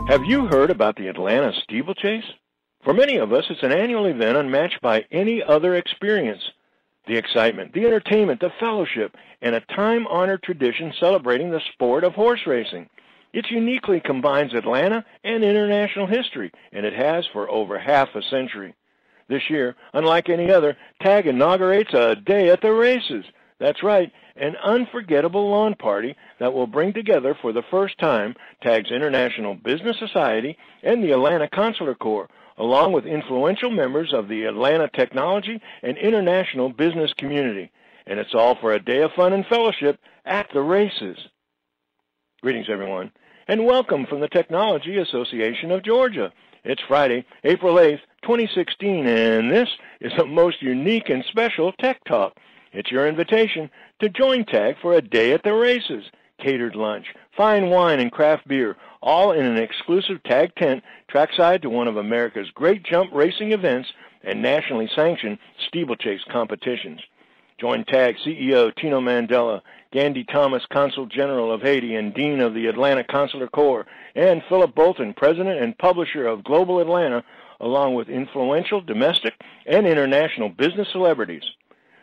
Have you heard about the Atlanta Steeplechase? For many of us, it's an annual event unmatched by any other experience. The excitement, the entertainment, the fellowship, and a time-honored tradition celebrating the sport of horse racing. It uniquely combines Atlanta and international history, and it has for over half a century. This year, unlike any other, TAG inaugurates a day at the races. That's right, an unforgettable lawn party that will bring together for the first time TAG's International Business Society and the Atlanta Consular Corps, along with influential members of the Atlanta technology and international business community. And it's all for a day of fun and fellowship at the races. Greetings, everyone, and welcome from the Technology Association of Georgia. It's Friday, April 8th, 2016, and this is a most unique and special Tech Talk. It's your invitation to join TAG for a day at the races, catered lunch, fine wine, and craft beer, all in an exclusive TAG tent trackside to one of America's great jump racing events and nationally sanctioned steeplechase competitions. Join TAG CEO Tino Mandela, Gandhi Thomas, Consul General of Haiti and Dean of the Atlanta Consular Corps, and Philip Bolton, President and Publisher of Global Atlanta, along with influential domestic and international business celebrities.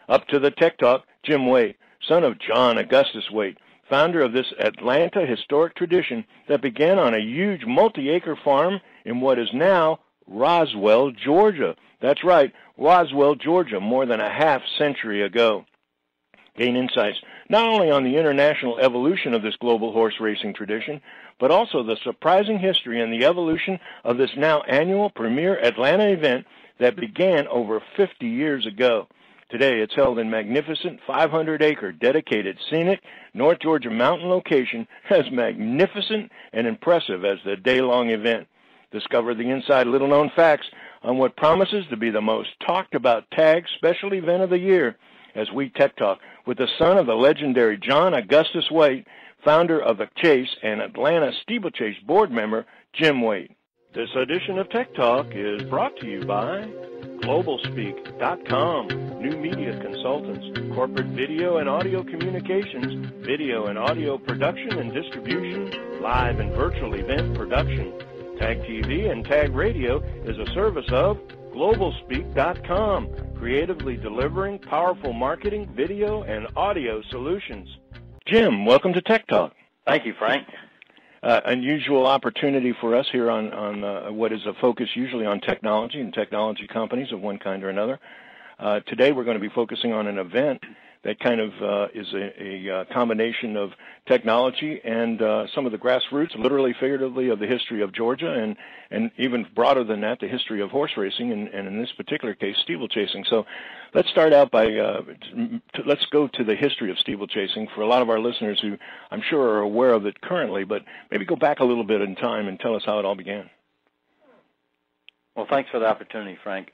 Up to the Tech Talk, Jim Wayt, son of John Augustus Wayt, founder of this Atlanta historic tradition that began on a huge multi-acre farm in what is now Roswell, Georgia. That's right, Roswell, Georgia, more than a half-century ago. Gain insights not only on the international evolution of this global horse racing tradition, but also the surprising history and the evolution of this now annual premier Atlanta event that began over 50 years ago. Today, it's held in magnificent 500-acre dedicated scenic North Georgia mountain location, as magnificent and impressive as the day-long event. Discover the inside little-known facts on what promises to be the most talked-about TAG special event of the year as we Tech Talk with the son of the legendary John Augustus Wayt, founder of the Chase and Atlanta Steeplechase board member, Jim Wayt. This edition of Tech Talk is brought to you by GlobalSpeak.com, new media consultants, corporate video and audio communications, video and audio production and distribution, live and virtual event production. TAG TV and TAG Radio is a service of GlobalSpeak.com, creatively delivering powerful marketing, video, and audio solutions. Jim, welcome to Tech Talk. Thank you, Frank. Unusual opportunity for us here on what is a focus usually on technology and technology companies of one kind or another. Today we're going to be focusing on an event that kind of is a combination of technology and some of the grassroots, literally, figuratively, of the history of Georgia and even broader than that, the history of horse racing and in this particular case, steeplechasing. So let's start out by, let's go to the history of steeplechasing for a lot of our listeners who I'm sure are aware of it currently, but maybe go back a little bit in time and tell us how it all began. Well, thanks for the opportunity, Frank.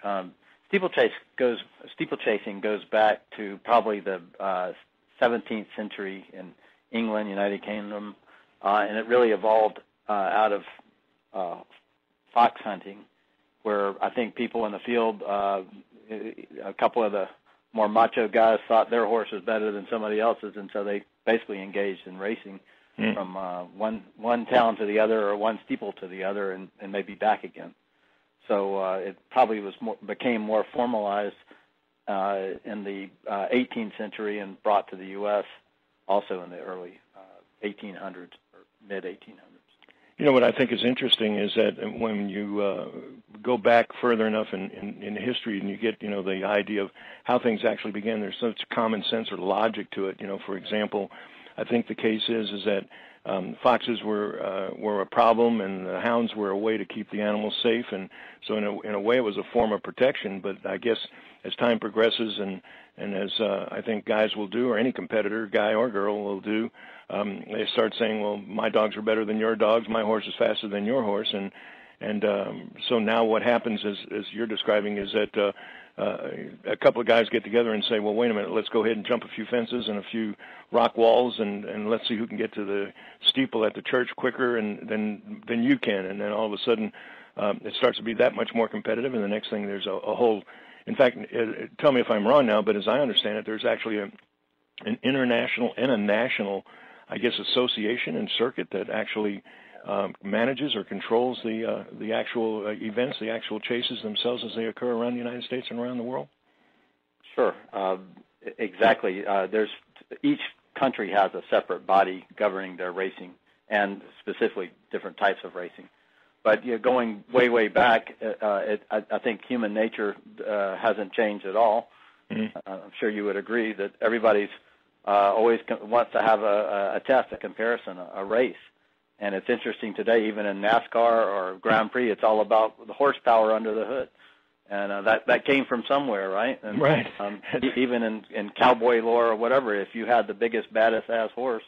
Steeplechasing goes back to probably the 17th century in England, United Kingdom, and it really evolved out of fox hunting, where I think people in the field, a couple of the more macho guys thought their horse was better than somebody else's, and so they basically engaged in racing from one town to the other or one steeple to the other and maybe back again. So it probably became more formalized in the 18th century and brought to the U.S. also in the early 1800s or mid-1800s. You know, what I think is interesting is that when you go back further enough in history and you get, the idea of how things actually began, there's such common sense or logic to it. For example, I think the case is that foxes were a problem, and the hounds were a way to keep the animals safe, and so in a way it was a form of protection. But I guess as time progresses and as I think guys will do, or any competitor, guy or girl, will do, they start saying, well, my dogs are better than your dogs, my horse is faster than your horse, and so now what happens, as you're describing, is that a couple of guys get together and say, well, wait a minute, let's go ahead and jump a few fences and a few rock walls, and let's see who can get to the steeple at the church quicker than you can. And then all of a sudden, it starts to be that much more competitive, and the next thing there's a whole, in fact, tell me if I'm wrong now, but as I understand it, there's actually an international and a national, I guess, association and circuit that actually manages or controls the actual events, the actual chases themselves as they occur around the United States and around the world? Sure, exactly. Each country has a separate body governing their racing, and specifically different types of racing. But going way back, I think human nature hasn't changed at all. Mm-hmm. I'm sure you would agree that everybody's always wants to have a test, a comparison, a race. And it's interesting today, even in NASCAR or Grand Prix, it's all about the horsepower under the hood. And that came from somewhere, right? And, right. Even in cowboy lore or whatever, if you had the biggest, baddest ass horse,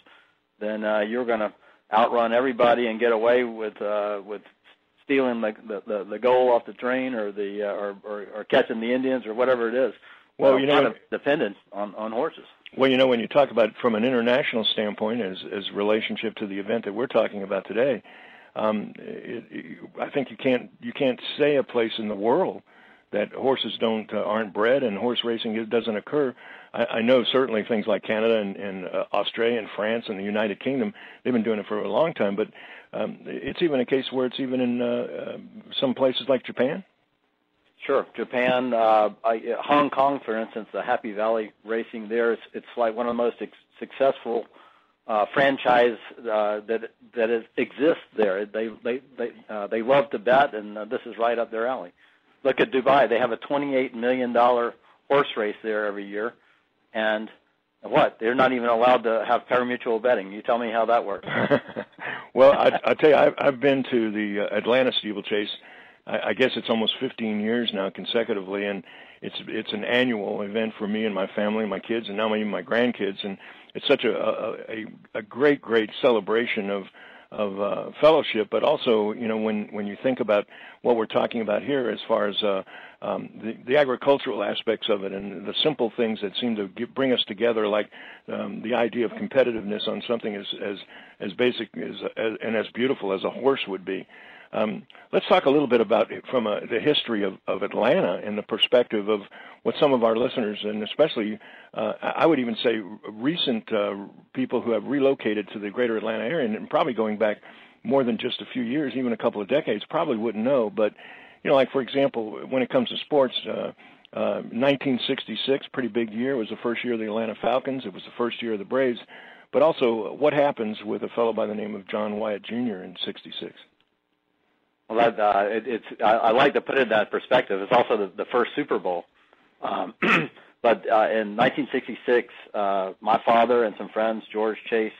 then you're going to outrun everybody and get away with stealing the goal off the train or or catching the Indians or whatever it is. Well, kind of dependent on horses. Well, when you talk about it from an international standpoint, as relationship to the event that we're talking about today, I think you can't say a place in the world that horses aren't bred and horse racing doesn't occur. I know certainly things like Canada and Australia and France and the United Kingdom, they've been doing it for a long time, but it's even a case where it's even in some places like Japan. Sure. Japan, Hong Kong, for instance, the Happy Valley racing there, it's like one of the most successful franchise that exists there. They love to bet, and this is right up their alley. Look at Dubai. They have a $28 million horse race there every year, and they're not even allowed to have pari-mutuel betting. You tell me how that works. Well, I tell you, I've been to the Atlanta Steeplechase. I guess it's almost 15 years now consecutively, and it's an annual event for me and my family, my kids, and now even my grandkids. And it's such a great celebration of fellowship, but also when you think about what we're talking about here as far as the agricultural aspects of it and the simple things that seem to bring us together, like the idea of competitiveness on something as basic and as beautiful as a horse would be. Let's talk a little bit about from the history of Atlanta and the perspective of what some of our listeners, and especially I would even say recent people who have relocated to the greater Atlanta area, and probably going back more than just a few years, even a couple of decades, probably wouldn't know. But, like, for example, when it comes to sports, 1966, pretty big year, was the first year of the Atlanta Falcons. It was the first year of the Braves. But also, what happens with a fellow by the name of John Wayt Jr. in 66? Well, I like to put it in that perspective. It's also the first Super Bowl. But in 1966, my father and some friends, George Chase,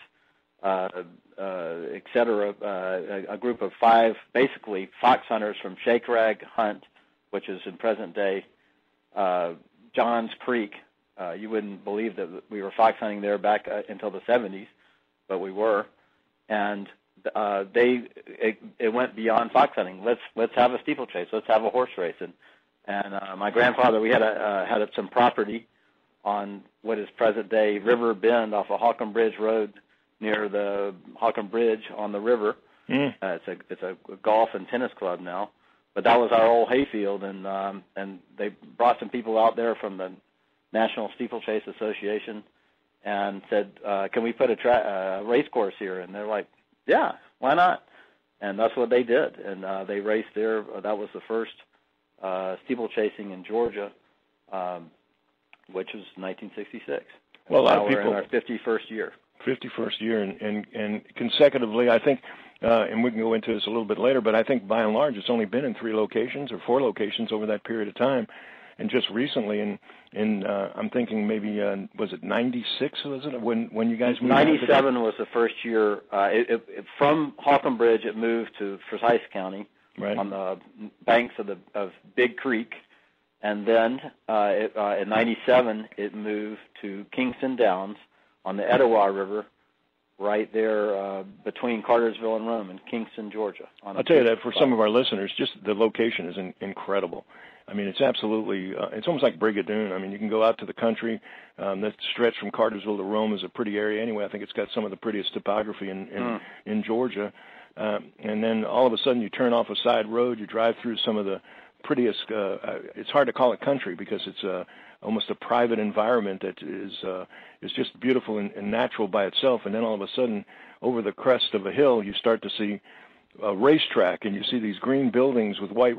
et cetera, a group of 5, basically fox hunters from Shakerag Hunt, which is in present day Johns Creek. You wouldn't believe that we were fox hunting there back until the 70s, but we were. And it went beyond fox hunting. Let's have a steeplechase. Let's have a horse race. And my grandfather, we had some property on what is present day River Bend off of Holcomb Bridge Road near the Holcomb Bridge on the river. Mm. It's a golf and tennis club now, but that was our old hayfield, and they brought some people out there from the National Steeplechase Association and said, "Can we put a race course here?" And they're like, "Yeah, why not?" And that's what they did, and they raced there. That was the first steeplechasing in Georgia, which was 1966. Well, a lot of we're people in our 51st year. 51st year, and consecutively, I think, and we can go into this a little bit later, but I think by and large it's only been in 3 locations or 4 locations over that period of time. And just recently, I'm thinking maybe, was it 96, was it, when you guys moved? 97 was the first year. From Holcomb Bridge, it moved to Forsyth County, right, on the banks of Big Creek. And then in 97, it moved to Kingston Downs on the Etowah River, right there between Cartersville and Rome in Kingston, Georgia. I'll tell you that for some of our listeners, just the location is incredible. I mean, it's absolutely, it's almost like Brigadoon. I mean, you can go out to the country. That stretch from Cartersville to Rome is a pretty area anyway. I think it's got some of the prettiest topography in Georgia. And then all of a sudden you turn off a side road, you drive through some of the prettiest, it's hard to call it country because it's almost a private environment that is just beautiful and natural by itself. And then all of a sudden, over the crest of a hill, you start to see a racetrack, and you see these green buildings with white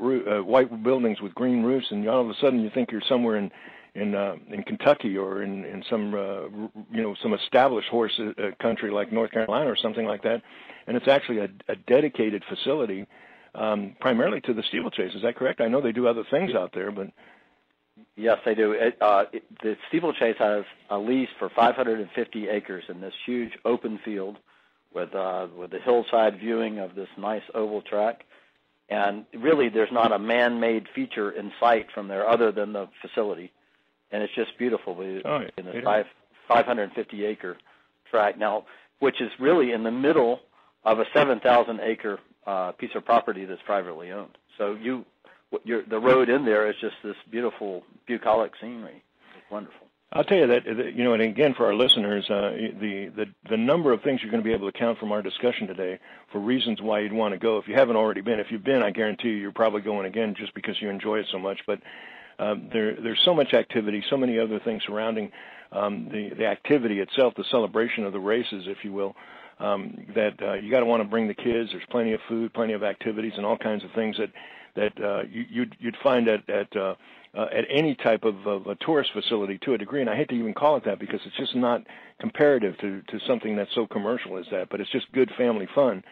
buildings with green roofs, and all of a sudden you think you're somewhere in Kentucky or in some some established horse country like North Carolina or something like that, and it's actually a dedicated facility primarily to the steeplechase. Is that correct? I know they do other things out there, but yes, they do. The steeplechase has a lease for 550 acres in this huge open field with the hillside viewing of this nice oval track. And really, there's not a man-made feature in sight from there other than the facility. And it's just beautiful in the 550-acre track now, which is really in the middle of a 7,000-acre piece of property that's privately owned. So the road in there is just this beautiful bucolic scenery. It's wonderful. I'll tell you that, and again for our listeners, the number of things you're going to be able to count from our discussion today for reasons why you'd want to go. If you haven't already been, if you've been, I guarantee you're probably going again just because you enjoy it so much. But there's so much activity, so many other things surrounding the activity itself, the celebration of the races, if you will, that you got to want to bring the kids. There's plenty of food, plenty of activities, and all kinds of things that you'd find at any type of a tourist facility to a degree. And I hate to even call it that because it's just not comparative to something that's so commercial as that, but it's just good family fun.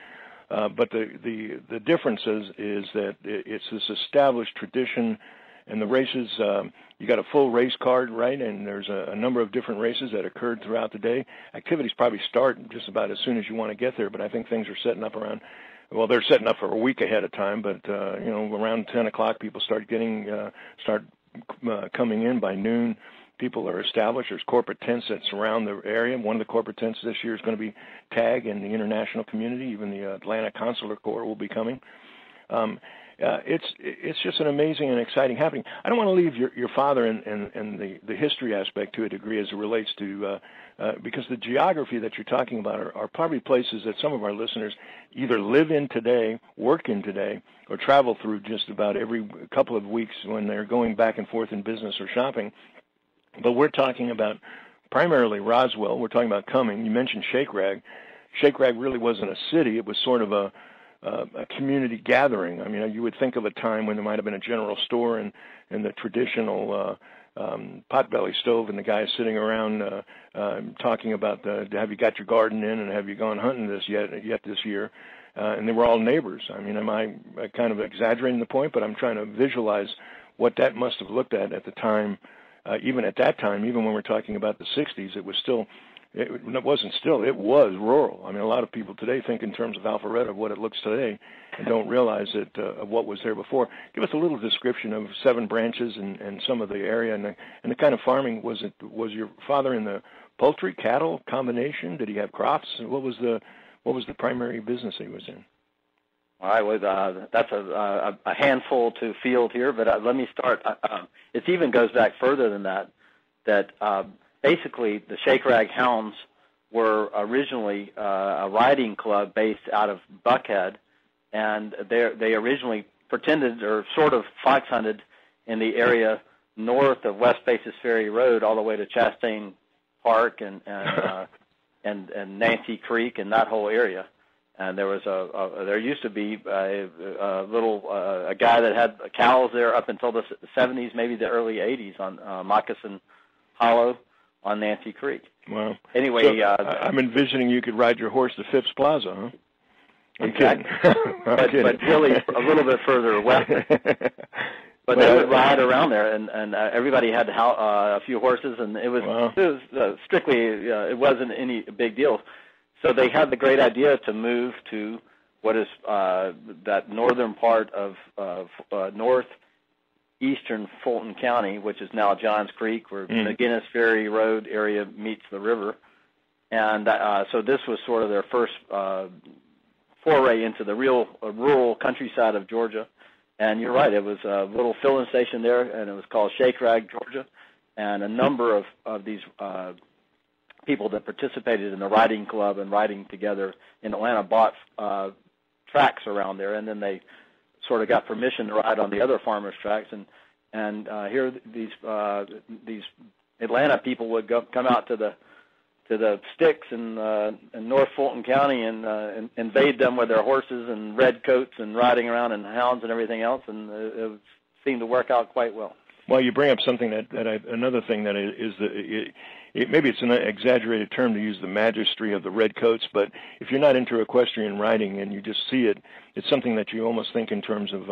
But the difference is that it's this established tradition, and the races, you got a full race card, right? And there's a number of different races that occurred throughout the day. Activities probably start just about as soon as you want to get there, but I think things are setting up around, well, they're setting up for a week ahead of time, but around 10 o'clock, people start coming in by noon. People are established. There's corporate tents that surround the area. One of the corporate tents this year is going to be TAG in the international community. Even the Atlanta Consular Corps will be coming. It's just an amazing and exciting happening. I don't want to leave your father and the history aspect to a degree as it relates to because the geography that you're talking about are probably places that some of our listeners either live in today, work in today, or travel through just about every couple of weeks when they're going back and forth in business or shopping. But we're talking about primarily Roswell. We're talking about Cumming. You mentioned Shake Rag. Shake Rag really wasn't a city. It was sort of a community gathering. I mean, you would think of a time when there might have been a general store and the traditional potbelly stove, and the guys sitting around talking about have you got your garden in and have you gone hunting yet this year? And they were all neighbors. I mean, am I kind of exaggerating the point? But I'm trying to visualize what that must have looked at the time. Even at that time, even when we're talking about the 60s, it was still. It was rural. I mean, a lot of people today think in terms of Alpharetta of what it looks today and don't realize of what was there before. Give us a little description of Seven Branches and some of the area and the kind of farming. Was your father in the poultry, cattle combination? Did he have crops? What was the primary business he was in? All right, well, that's a handful to field here, but let me start. It even goes back further than that. Basically, the Shake Rag Hounds were originally a riding club based out of Buckhead, and they originally pretended or sort of fox hunted in the area north of West Basis Ferry Road all the way to Chastain Park and Nancy Creek and that whole area. And there was there used to be a guy that had cows there up until the 70s, maybe the early 80s on Moccasin Hollow on Nancy Creek. Wow. Anyway, so I'm envisioning you could ride your horse to Phipps Plaza, huh? Exactly. but really a little bit further west. But they would ride around there, and everybody had a few horses, and it was strictly it wasn't any big deal. So they had the great idea to move to what is that northern part of northeastern Fulton County, which is now Johns Creek, where the Guinness Ferry Road area meets the river. And so this was sort of their first foray into the real rural countryside of Georgia. And you're right, it was a little filling station there, and it was called Shake Rag, Georgia. And a number of these people that participated in the riding club and riding together in Atlanta bought tracks around there, and then they sort of got permission to ride on the other farmers' tracks. And And here these Atlanta people would come out to the sticks in North Fulton County and invade them with their horses and red coats and riding around in hounds and everything else, and it seemed to work out quite well. Well, you bring up something another thing that is maybe it's an exaggerated term to use the majesty of the redcoats, but if you're not into equestrian riding and you just see it, it's something that you almost think in terms of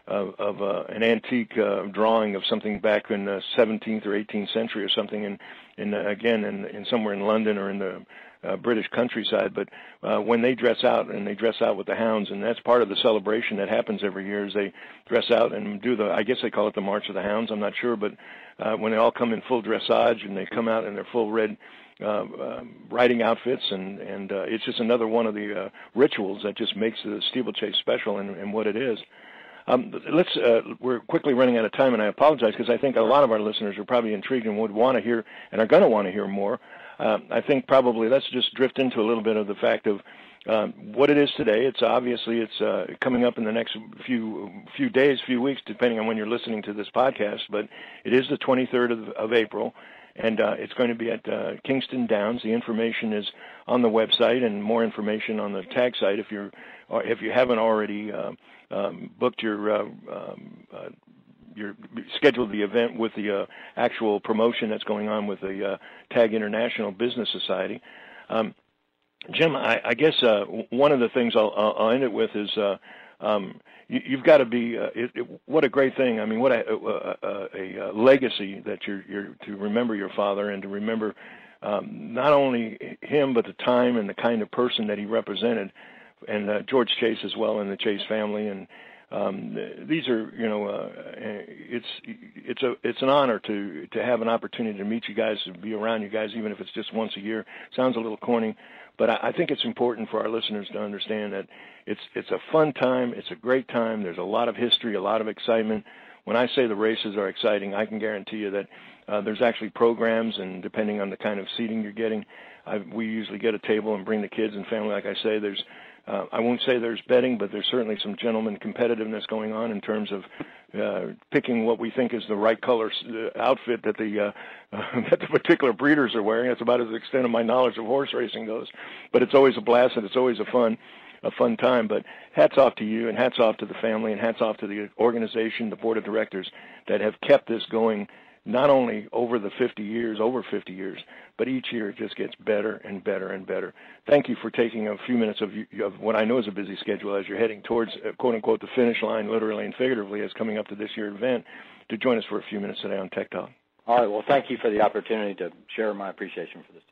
an antique drawing of something back in the 17th or 18th century or something, in somewhere in London or in the British countryside. But when they dress out, and they dress out with the hounds, and that's part of the celebration that happens every year, is they dress out and do I guess they call it the March of the Hounds, I'm not sure, but when they all come in full dressage and they come out in their full red riding outfits, and it's just another one of the rituals that just makes the steeplechase special and what it is. We're quickly running out of time, and I apologize because I think a lot of our listeners are probably intrigued and would want to hear and are going to want to hear more. I think probably let's just drift into a little bit of the fact of what it is today. It's obviously coming up in the next few days, few weeks, depending on when you're listening to this podcast. But it is the 23rd of April, and it's going to be at Kingston Downs. The information is on the website, and more information on the tag site if you haven't already booked your scheduled the event with the actual promotion that's going on with the Tag International Business Society. Jim, I guess one of the things I'll end it with is you've got to be. What a great thing! I mean, what a legacy that you're to remember your father and to remember not only him but the time and the kind of person that he represented, and George Chase as well, and the Chase family. And these are, it's an honor to have an opportunity to meet you guys, to be around you guys, even if it's just once a year. Sounds a little corny, but I think it's important for our listeners to understand that it's a fun time, it's a great time. There's a lot of history, a lot of excitement. When I say the races are exciting, I can guarantee you that there's actually programs, and depending on the kind of seating you're getting, we usually get a table and bring the kids and family. Like I say, I won't say there's betting, but there's certainly some gentleman competitiveness going on in terms of picking what we think is the right color outfit that the particular breeders are wearing. That's about as the extent of my knowledge of horse racing goes. But it's always a blast, and it's always a fun time. But hats off to you, and hats off to the family, and hats off to the organization, the board of directors that have kept this going, not only over 50 years, but each year it just gets better and better and better. Thank you for taking a few minutes of what I know is a busy schedule as you're heading towards, quote-unquote, the finish line, literally and figuratively, as coming up to this year's event, to join us for a few minutes today on Tech Talk. All right. Well, thank you for the opportunity to share my appreciation for this.